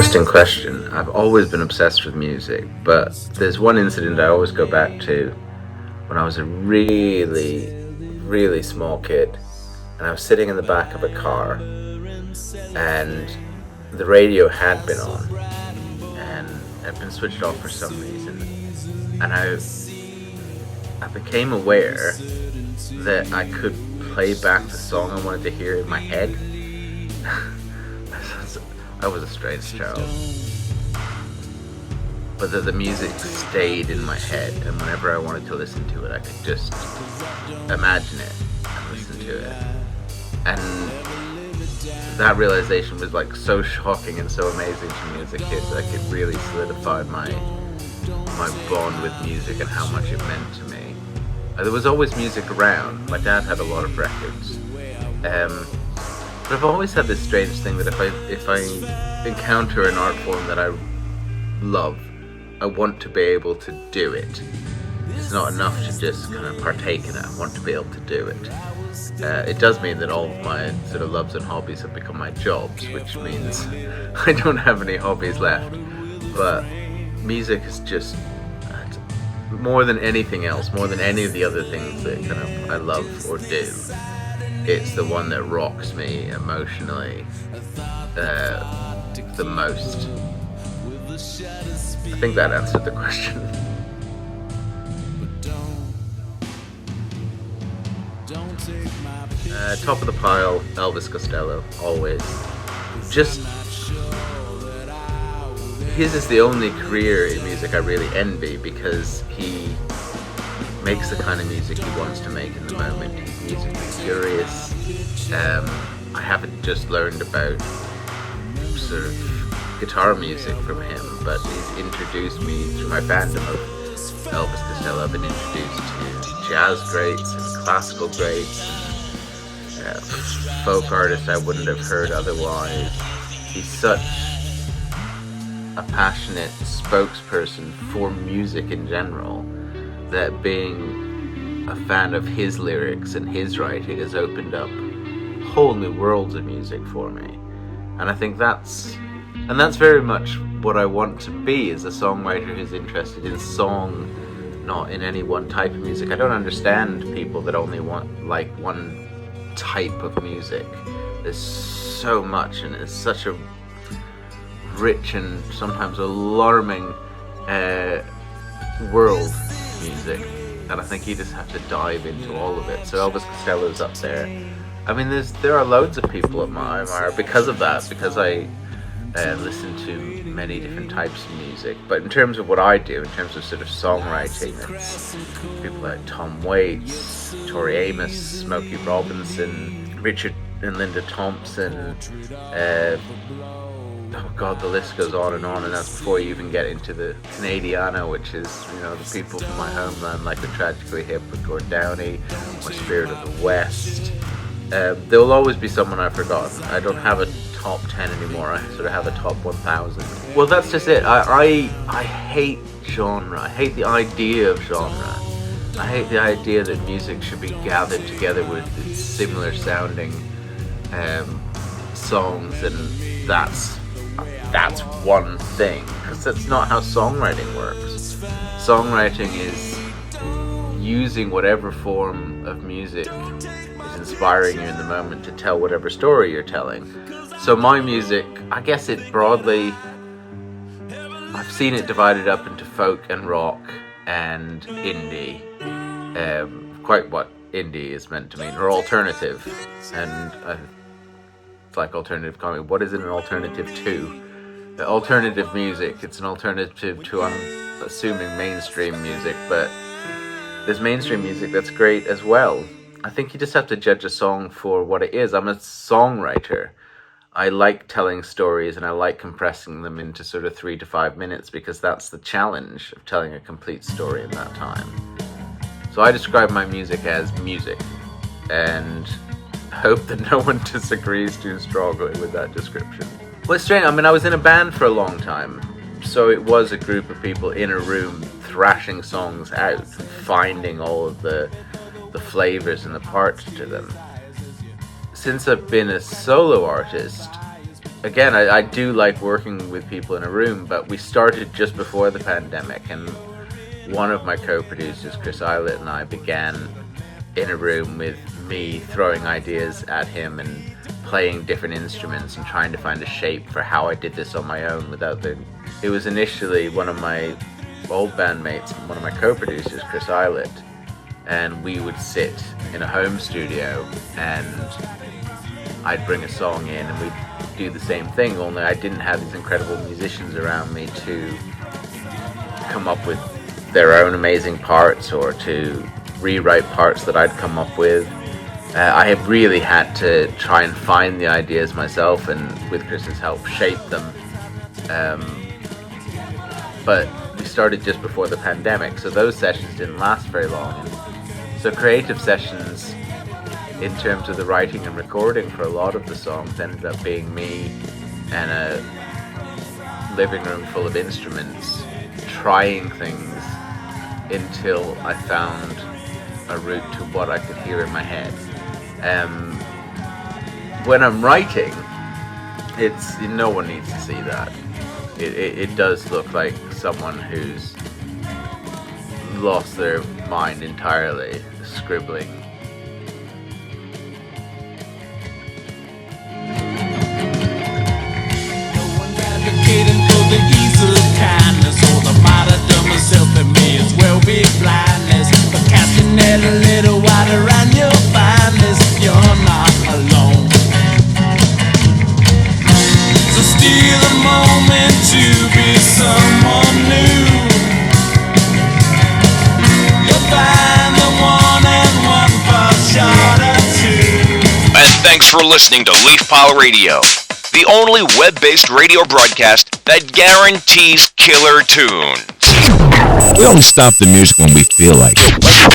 interesting question. I've always been obsessed with music, but there's one incident I always go back to when I was a really, really small kid, and I was sitting in the back of a car, and the radio had been on, and had been switched off for some reason, and I became aware that I could play back the song I wanted to hear in my head. I was a strange child, but that the music stayed in my head, and whenever I wanted to listen to it, I could just imagine it and listen to it. And that realization was like so shocking and so amazing to me as a kid that it really solidified my bond with music and how much it meant to me. There was always music around. My dad had a lot of records. But I've always had this strange thing that if I encounter an art form that I love, I want to be able to do it. It's not enough to just kind of partake in it. I want to be able to do it. It does mean that all of my sort of loves and hobbies have become my jobs, which means I don't have any hobbies left. But music is just more than anything else, more than any of the other things that kind of I love or do. It's the one that rocks me emotionally the most. I think that answered the question. Top of the pile, Elvis Costello, always. Just, his is the only career in music I really envy, because he makes the kind of music he wants to make in the moment. He's musically curious. I haven't just learned about sort of guitar music from him, but he's introduced me through my fandom of Elvis Costello. I've been introduced to jazz greats and classical greats, folk artists I wouldn't have heard otherwise. He's such a passionate spokesperson for music in general that being a fan of his lyrics and his writing has opened up whole new worlds of music for me. And I think that's very much what I want to be, as a songwriter who's interested in song, not in any one type of music. I don't understand people that only want like one type of music. There's so much, and it's such a rich and sometimes alarming world music, and I think you just have to dive into all of it. So Elvis Costello's up there. I mean, there are loads of people I admire because of that, because I listen to many different types of music. But in terms of what I do, in terms of sort of songwriting, it's people like Tom Waits, Tori Amos, Smokey Robinson, Richard and Linda Thompson, oh god, the list goes on, and that's before you even get into the Canadiana, which is, you know, the people from my homeland, like the Tragically Hip with Gord Downey, or Spirit of the West. There will always be someone I've forgotten. I don't have a top 10 anymore, I sort of have a top 1,000. Well, that's just it. I hate genre. I hate the idea of genre. I hate the idea that music should be gathered together with similar sounding songs, and that's one thing, because that's not how songwriting works. Songwriting is using whatever form of music is inspiring you in the moment to tell whatever story you're telling. So my music, I guess it broadly, I've seen it divided up into folk and rock and indie. Quite what indie is meant to mean, or alternative. And it's like alternative comedy. What is it an alternative to? Alternative music, it's an alternative to, I'm assuming, mainstream music, but there's mainstream music that's great as well. I think you just have to judge a song for what it is. I'm a songwriter. I like telling stories, and I like compressing them into sort of 3 to 5 minutes, because that's the challenge of telling a complete story in that time. So I describe my music as music, and hope that no one disagrees too strongly with that description. Well, it's strange. I mean, I was in a band for a long time, so it was a group of people in a room thrashing songs out, finding all of the flavors and the parts to them. Since I've been a solo artist, again, I do like working with people in a room, but we started just before the pandemic, and one of my co-producers, Chris Eilert, and I began in a room with me throwing ideas at him and playing different instruments and trying to find a shape for how I did this on my own It was initially one of my old bandmates, one of my co-producers, Chris Eilert, and we would sit in a home studio and I'd bring a song in and we'd do the same thing, only I didn't have these incredible musicians around me to come up with their own amazing parts or to rewrite parts that I'd come up with. I have really had to try and find the ideas myself and with Chris's help shape them. But we started just before the pandemic, so those sessions didn't last very long. So creative sessions in terms of the writing and recording for a lot of the songs ended up being me and a living room full of instruments trying things until I found a route to what I could hear in my head. When I'm writing, no one needs to see that. It does look like someone who's lost their mind entirely, scribbling. No one's advocating for the ease of kindness or the martyrdom of self-image as well be blindness. But cast your net a little wider and you'll find this, you're not alone. So steal a moment to be someone new. You'll find the one and one for short or two. And thanks for listening to Leaf Pile Radio, the only web-based radio broadcast that guarantees killer tunes. We only stop the music when we feel like it.